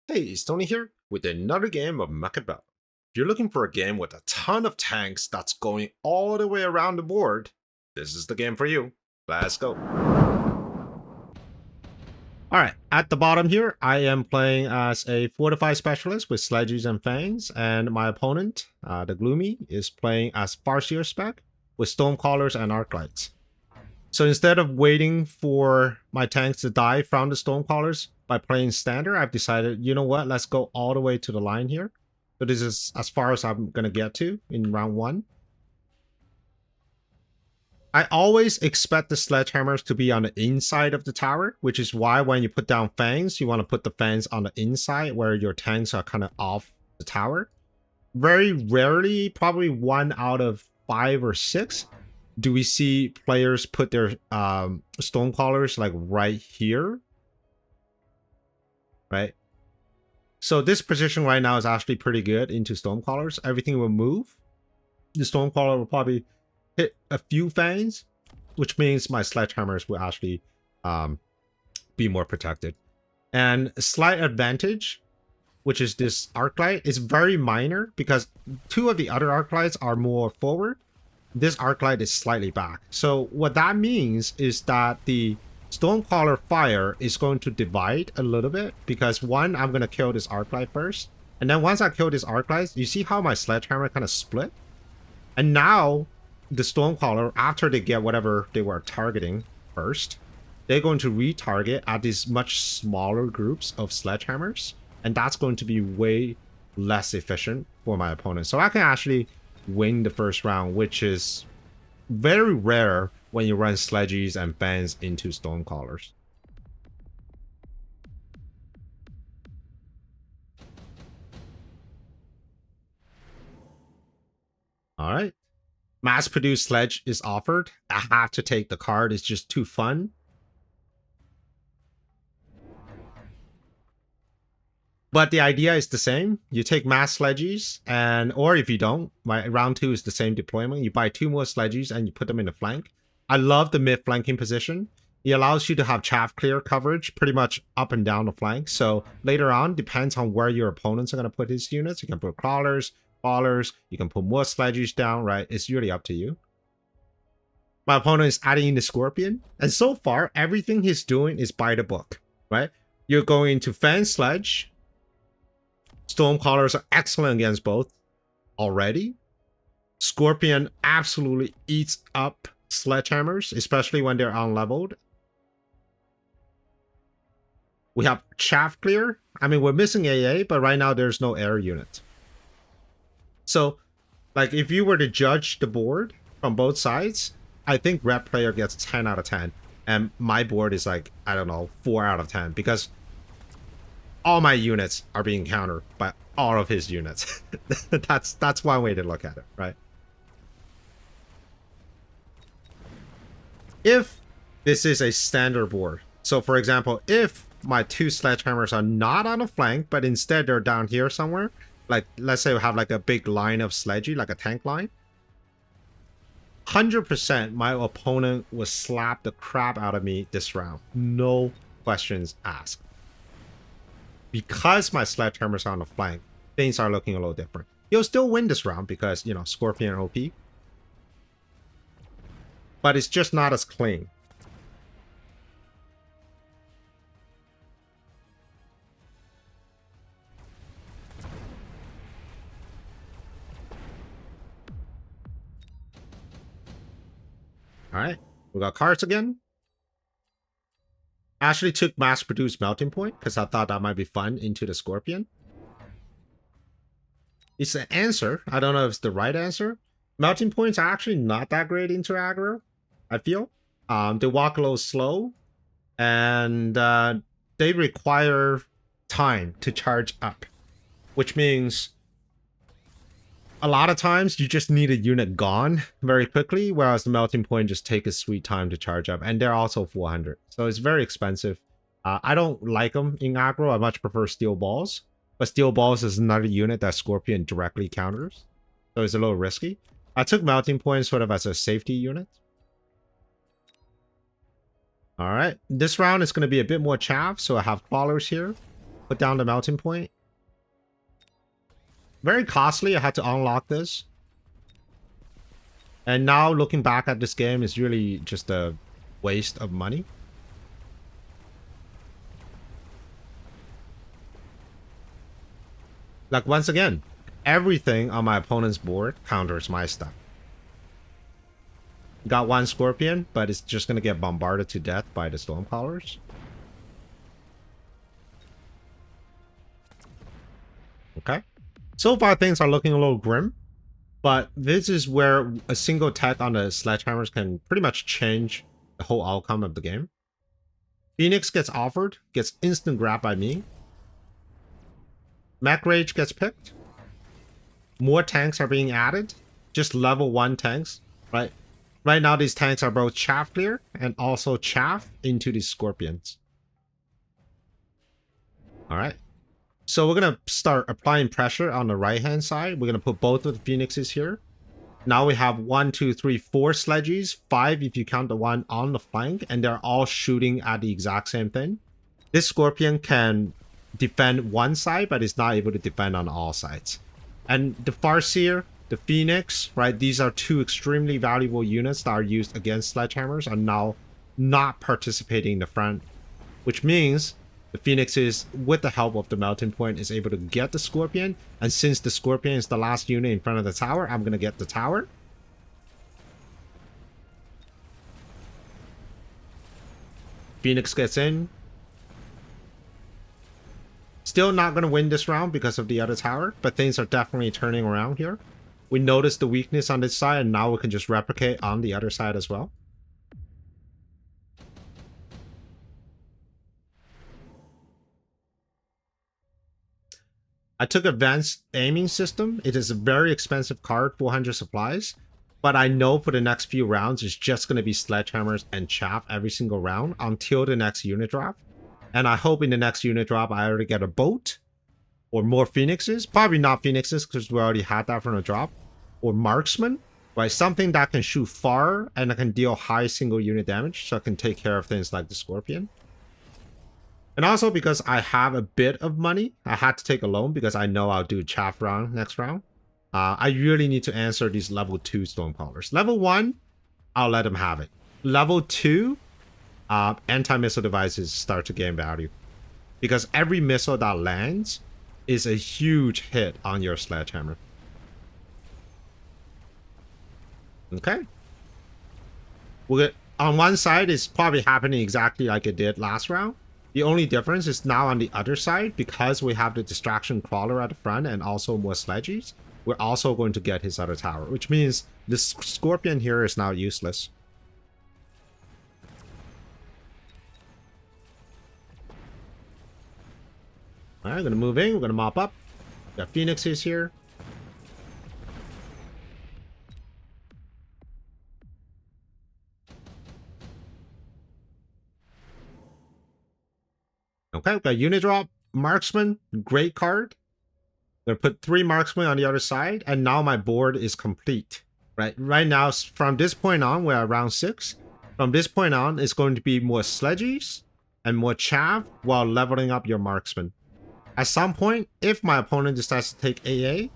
Hey, Stoney here with another game of Mechabellum. If you're looking for a game with a ton of tanks that's going all the way around the board, this is the game for you. Let's go. Alright, at the bottom here, I am playing as a fortified specialist with sledges and fangs, and my opponent, the Gloomy, is playing as Farseer spec with Stormcallers and Arclights. So instead of waiting for my tanks to die from the Stormcallers by playing standard, I've decided, you know what, let's go all the way to the line here. So this is as far as I'm going to get to in round 1. I always expect the sledgehammers to be on the inside of the tower, which is why when you put down fangs, you want to put the fangs on the inside where your tanks are kind of off the tower. Very rarely, probably 1 out of 5 or 6, do we see players put their Stormcallers like right here, right? So this position right now is actually pretty good into Stormcallers. Everything will move. The Stormcaller will probably hit a few fangs, which means my sledgehammers will actually be more protected. And a slight advantage, which is this Arclight, is very minor because 2 of the other Arclights are more forward. This Arclight is slightly back. So what that means is that the Stormcaller fire is going to divide a little bit because one, I'm going to kill this Arclight first. And then once I kill this Arclight, you see how my sledgehammer kind of split? And now the Stormcaller, after they get whatever they were targeting first, they're going to retarget at these much smaller groups of sledgehammers. And that's going to be way less efficient for my opponent. So I can actually win the first round, which is very rare when you run sledges and fans into Stormcallers. Alright. Mass-produced sledge is offered. I have to take the card, it's just too fun. But the idea is the same. You take mass sledges, and or if you don't, round 2 is the same deployment. You buy 2 more sledges and you put them in the flank. I love the mid-flanking position. It allows you to have chaff clear coverage pretty much up and down the flank. So later on, depends on where your opponents are going to put his units. You can put crawlers, ballers, you can put more sledges down, right? It's really up to you. My opponent is adding in the Scorpion. And so far, everything he's doing is by the book, right? You're going to fan sledge. Stormcallers are excellent against both already. Scorpion absolutely eats up sledgehammers, especially when they're unleveled. We have chaff clear. I mean, we're missing AA, but right now there's no air unit. So, like, if you were to judge the board from both sides, I think red player gets 10 out of 10. And my board is like, I don't know, 4 out of 10. Because all my units are being countered by all of his units. That's one way to look at it, right? If this is a standard board, so for example, if my 2 sledgehammers are not on a flank, but instead they're down here somewhere, like let's say we have like a big line of sledgy, like a tank line, 100% my opponent will slap the crap out of me this round. No questions asked. Because my sledgehammers are on the flank, things are looking a little different. He'll still win this round because, you know, Scorpion OP. But it's just not as clean. Alright, we got cards again. Actually took mass-produced melting point because I thought that might be fun into the Scorpion. It's an answer. I don't know if it's the right answer. Melting points are actually not that great into aggro, I feel. They walk a little slow, and they require time to charge up, which means a lot of times you just need a unit gone very quickly, whereas the melting point just take a sweet time to charge up, and they're also 400, so it's very expensive. I don't like them in aggro. I much prefer steel balls, but steel balls is another unit that Scorpion directly counters, so it's a little risky. I took melting point sort of as a safety unit. All right, this round is going to be a bit more chaff, so I have crawlers here. Put down the melting point. Very costly. I had to unlock this. And now looking back at this game is really just a waste of money. Like, once again, everything on my opponent's board counters my stuff. Got one Scorpion, but it's just going to get bombarded to death by the Stormcallers. Okay. So far, things are looking a little grim. But this is where a single attack on the Sledgehammers can pretty much change the whole outcome of the game. Phoenix gets offered, gets instant grabbed by me. Mech Rage gets picked. More tanks are being added. Just level 1 tanks, right? Right now, these tanks are both chaff clear and also chaff into these Scorpions. All right. So we're going to start applying pressure on the right-hand side. We're going to put both of the Phoenixes here. Now we have 1, 2, 3, 4 Sledges. 5 if you count the one on the flank. And they're all shooting at the exact same thing. This Scorpion can defend one side, but it's not able to defend on all sides. And the Farseer, the Phoenix, right? These are two extremely valuable units that are used against Sledgehammers are now not participating in the front. Which means the Phoenix is, with the help of the melting point, is able to get the Scorpion. And since the Scorpion is the last unit in front of the tower, I'm going to get the tower. Phoenix gets in. Still not going to win this round because of the other tower, but things are definitely turning around here. We noticed the weakness on this side, and now we can just replicate on the other side as well. I took advanced aiming system. It is a very expensive card, 400 supplies. But I know for the next few rounds, it's just going to be Sledgehammers and chaff every single round until the next unit drop. And I hope in the next unit drop, I already get a boat or more Phoenixes. Probably not Phoenixes because we already had that from the drop. Or Marksman, right? Something that can shoot far and that can deal high single unit damage. So I can take care of things like the Scorpion. And also because I have a bit of money, I had to take a loan because I know I'll do chaff round next round. I really need to answer these level 2 Stormcallers. Level 1, I'll let them have it. Level 2, anti-missile devices start to gain value. Because every missile that lands is a huge hit on your Sledgehammer. Okay. We'll get, on one side, it's probably happening exactly like it did last round. The only difference is now on the other side, because we have the distraction crawler at the front and also more Sledges, we're also going to get his other tower, which means this Scorpion here is now useless. Alright, gonna move in, we're gonna mop up. Got Phoenixes here. Okay, we've got unit drop, Marksman, great card. I'm gonna put 3 Marksmen on the other side, and now my board is complete. Right now, from this point on, we're at round 6. From this point on, it's going to be more Sledges and more chaff while leveling up your Marksman. At some point, if my opponent decides to take AA,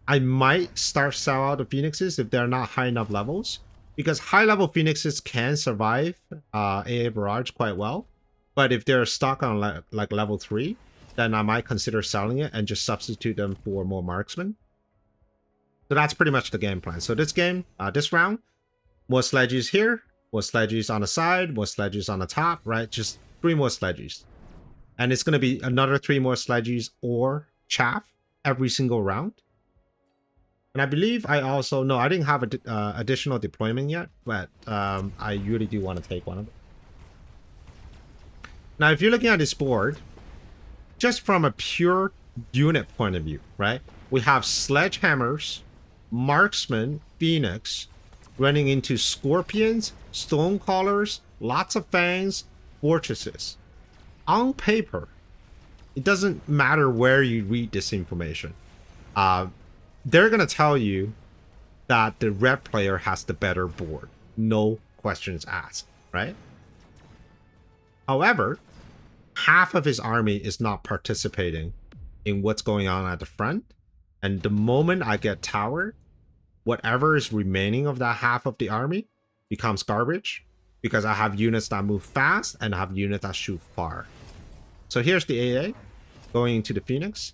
I might start sell out the Phoenixes if they're not high enough levels. Because high level Phoenixes can survive AA Barrage quite well. But if they're stuck on like level 3, then I might consider selling it and just substitute them for more Marksmen. So that's pretty much the game plan. So this game, this round, more Sledges here, more Sledges on the side, more Sledges on the top, right? Just 3 more Sledges. And it's going to be another 3 more Sledges or chaff every single round. And I believe I also, no, I didn't have additional deployment yet, but I really do want to take one of them. Now, if you're looking at this board, just from a pure unit point of view, right? We have Sledgehammers, Marksmen, Phoenix, running into Scorpions, Stonecallers, lots of Fangs, Fortresses. On paper, it doesn't matter where you read this information. They're going to tell you that the red player has the better board. No questions asked, right? However, half of his army is not participating in what's going on at the front. And the moment I get tower, whatever is remaining of that half of the army becomes garbage, because I have units that move fast and I have units that shoot far. So here's the AA going into the Phoenix,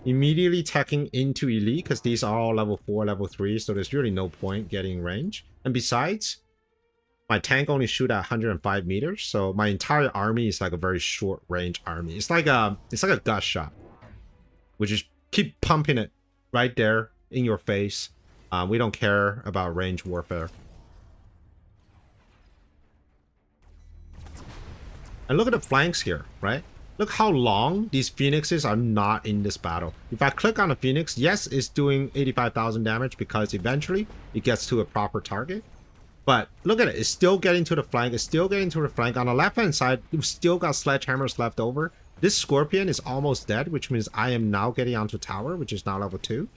immediately teching into elite, because these are all level 4, level 3, so there's really no point getting range. And besides, my tank only shoot at 105 meters, so my entire army is like a very short range army. It's like a gust shot, which is keep pumping it right there in your face. We don't care about range warfare. And look at the flanks here, right? Look how long these Phoenixes are not in this battle. If I click on a Phoenix, yes, it's doing 85,000 damage because eventually it gets to a proper target. But look at it, it's still getting to the flank, it's still getting to the flank. On the left-hand side, we've still got sledgehammers left over. This Scorpion is almost dead, which means I am now getting onto tower, which is now level 2.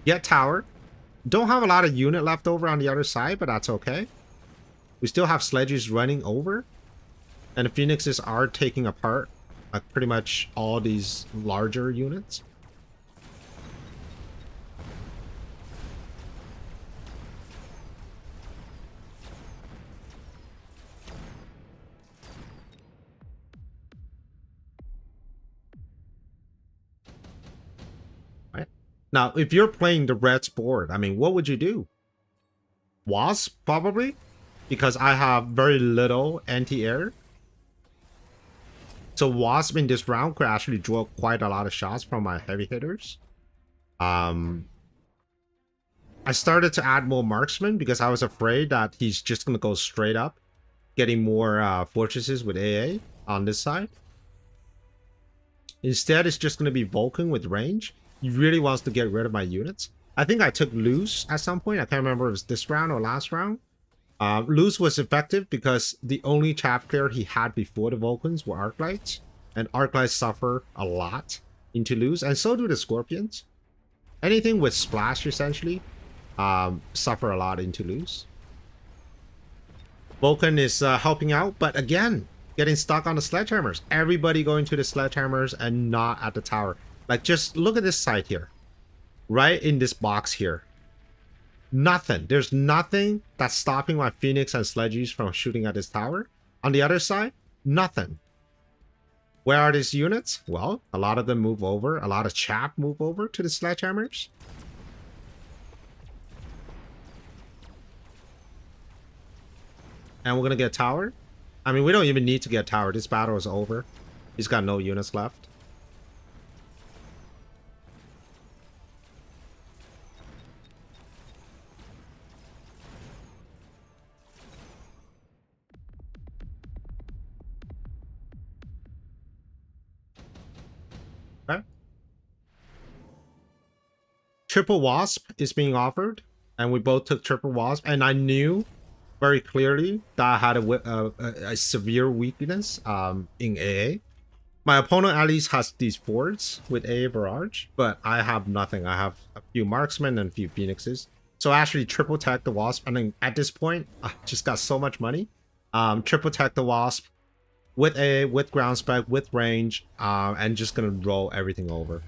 Get tower. Don't have a lot of unit left over on the other side, but that's okay. We still have sledges running over. And the Phoenixes are taking apart like pretty much all these larger units. Right. Now, if you're playing the Reds board, I mean, what would you do? Wasp, probably? Because I have very little anti-air. So Wasp in this round could actually draw quite a lot of shots from my heavy hitters. I started to add more marksmen because I was afraid that he's just going to go straight up, getting more fortresses with AA on this side. Instead, it's just going to be Vulcan with range. He really wants to get rid of my units. I think I took loose at some point. I can't remember if it was this round or last round. Loose was effective because the only chaff clear he had before the Vulcans were Arclights, and Arclights suffer a lot into loose, and so do the Scorpions. Anything with splash, essentially, suffer a lot into loose. Vulcan is helping out, but again, getting stuck on the sledgehammers. Everybody going to the sledgehammers and not at the tower. Like, just look at this side here. Right in this box here. Nothing. There's nothing that's stopping my Phoenix and Sledges from shooting at this tower. On the other side, nothing. Where are these units? Well, a lot of them move over. A lot of chaff move over to the sledgehammers. And we're going to get tower. I mean, we don't even need to get tower. This battle is over. He's got no units left. Triple Wasp is being offered, and we both took Triple Wasp, and I knew very clearly that I had a severe weakness in AA. My opponent at least has these forts with AA barrage, but I have nothing. I have a few marksmen and a few Phoenixes. So I actually triple tech the Wasp, and then at this point, I just got so much money. Triple tech the Wasp with AA, with ground spec, with range, and just gonna roll everything over.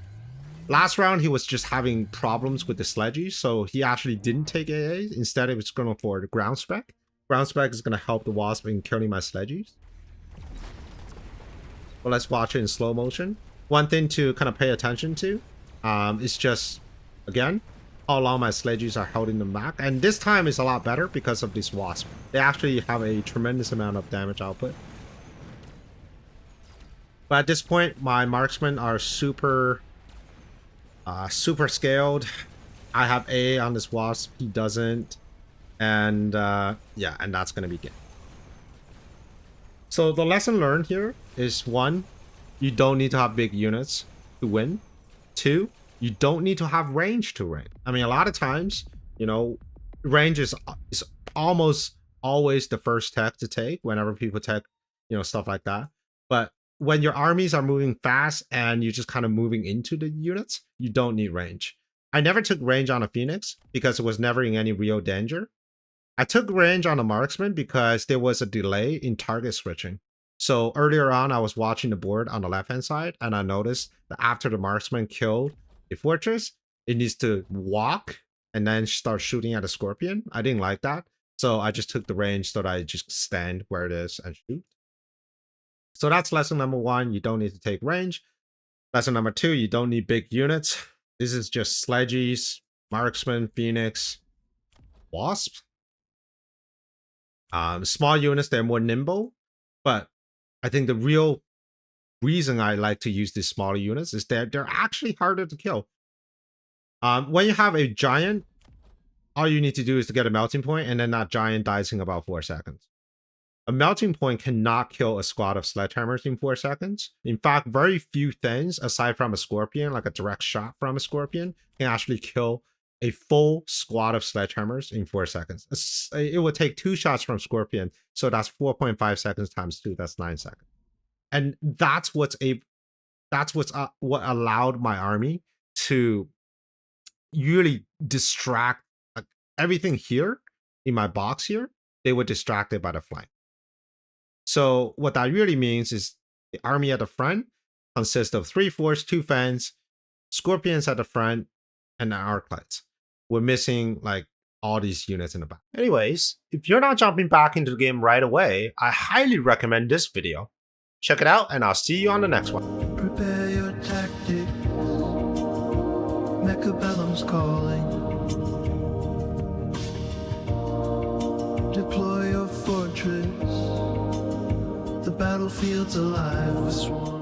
Last round, he was just having problems with the sledges, so he actually didn't take AA. Instead, he was going for the ground spec. Ground spec is going to help the Wasp in killing my sledges. Well, let's watch it in slow motion. One thing to kind of pay attention to is just, again, how long my sledges are holding them back. And this time is a lot better because of this Wasp. They actually have a tremendous amount of damage output. But at this point, my marksmen are super scaled. I have A on this Wasp, he doesn't, and yeah, and that's gonna be good. So the lesson learned here is: 1, you don't need to have big units to win. 2, you don't need to have range to win. I mean, a lot of times, you know, range is almost always the first tech to take whenever people tech, you know, stuff like that. But when your armies are moving fast and you're just kind of moving into the units, you don't need range. I never took range on a Phoenix because it was never in any real danger. I took range on a marksman because there was a delay in target switching. So earlier on, I was watching the board on the left-hand side, and I noticed that after the marksman killed a fortress, it needs to walk and then start shooting at a scorpion. I didn't like that. So I just took the range so that I just stand where it is and shoot. So that's lesson number 1. You don't need to take range. Lesson number 2, you don't need big units. This is just sledges, marksman, phoenix, wasp. Small units, they're more nimble, but I think the real reason I like to use these smaller units is that they're actually harder to kill. When you have a giant, all you need to do is to get a melting point, and then that giant dies in about 4 seconds. A melting point cannot kill a squad of sledgehammers in 4 seconds. In fact, very few things, aside from a scorpion, like a direct shot from a scorpion, can actually kill a full squad of sledgehammers in 4 seconds. It would take 2 shots from scorpion, so that's 4.5 seconds times 2, that's 9 seconds. And that's what allowed my army to really distract everything here in my box here. They were distracted by the flank. So what that really means is the army at the front consists of 3 forts, 2 fans, scorpions at the front, and the arclights. We're missing like all these units in the back. Anyways, if you're not jumping back into the game right away, I highly recommend this video. Check it out, and I'll see you on the next one. Prepare your tactics. Mechabellum's calling. Deploy your fortress. The battlefield's alive with swarms.